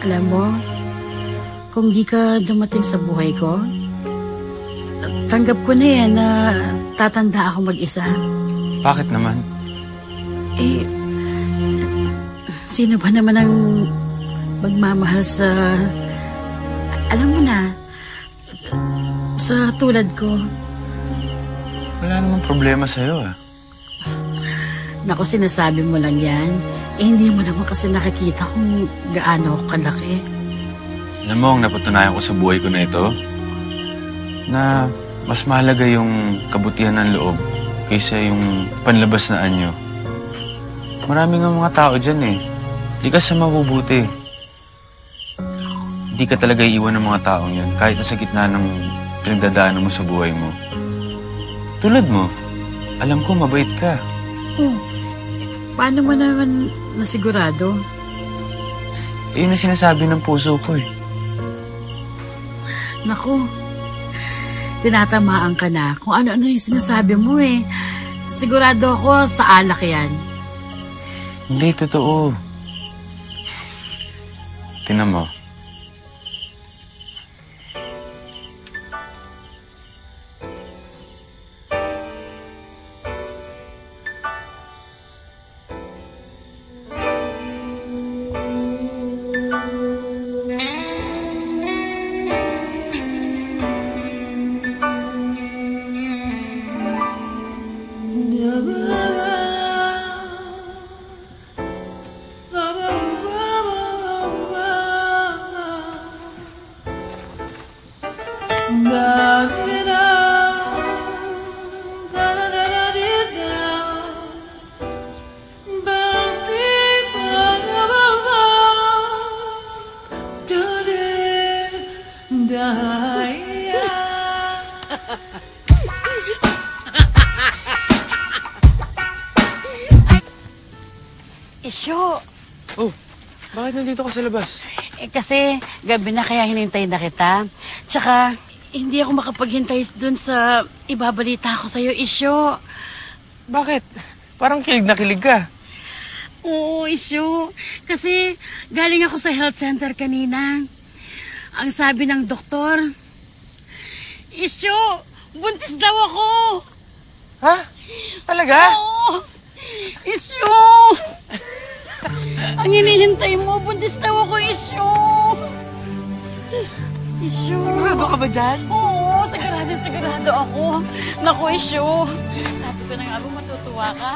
Alam mo, kung di ka dumating sa buhay ko, tanggap ko na yan na tatanda ako mag-isa. Bakit naman? Eh, sino ba naman ang magmamahal sa... Alam mo na, sa tulad ko. Wala namang problema sa'yo, ah. Naku, sinasabi mo lang yan. Eh, hindi mo naman kasi nakikita kung gaano ako kalaki. Alam mo, ang napatunayan ko sa buhay ko na ito, na mas mahalaga yung kabutihan ng loob kaysa yung panlabas na anyo. Maraming nga mga tao dyan eh. Di ka sa mabubuti. Di ka talaga iiwan ng mga taong yan kahit nasa gitna ng pinagdadaanan mo sa buhay mo. Tulad mo, alam ko mabait ka. Oh, paano mo naman nasigurado? Yun ang sinasabi ng puso ko eh. Naku, tinatamaan ka na kung ano-ano yung sinasabi mo eh. Sigurado ako sa alak yan. Hindi, totoo. Tingnan mo. Isyo. Oh, bakit nandito ka sa labas? Eh, kasi gabi na kaya hinintay na kita. Tsaka, hindi ako makapaghintay dun sa ibabalita ko sa'yo, Isyo. Bakit? Parang kilig na kilig ka. Oo, Isyo. Kasi galing ako sa health center kanina. Ang sabi ng doktor, Isyo, buntis daw ako. Ha? Talaga? Oo. Isyo. Ang hinihintay mo, buntis daw ako, Isyo. Isyo. Sigurado ka ba dyan? Oo, sigurado ako. Naku, Isyo. Sabi ko na nga ba, matutuwa ka.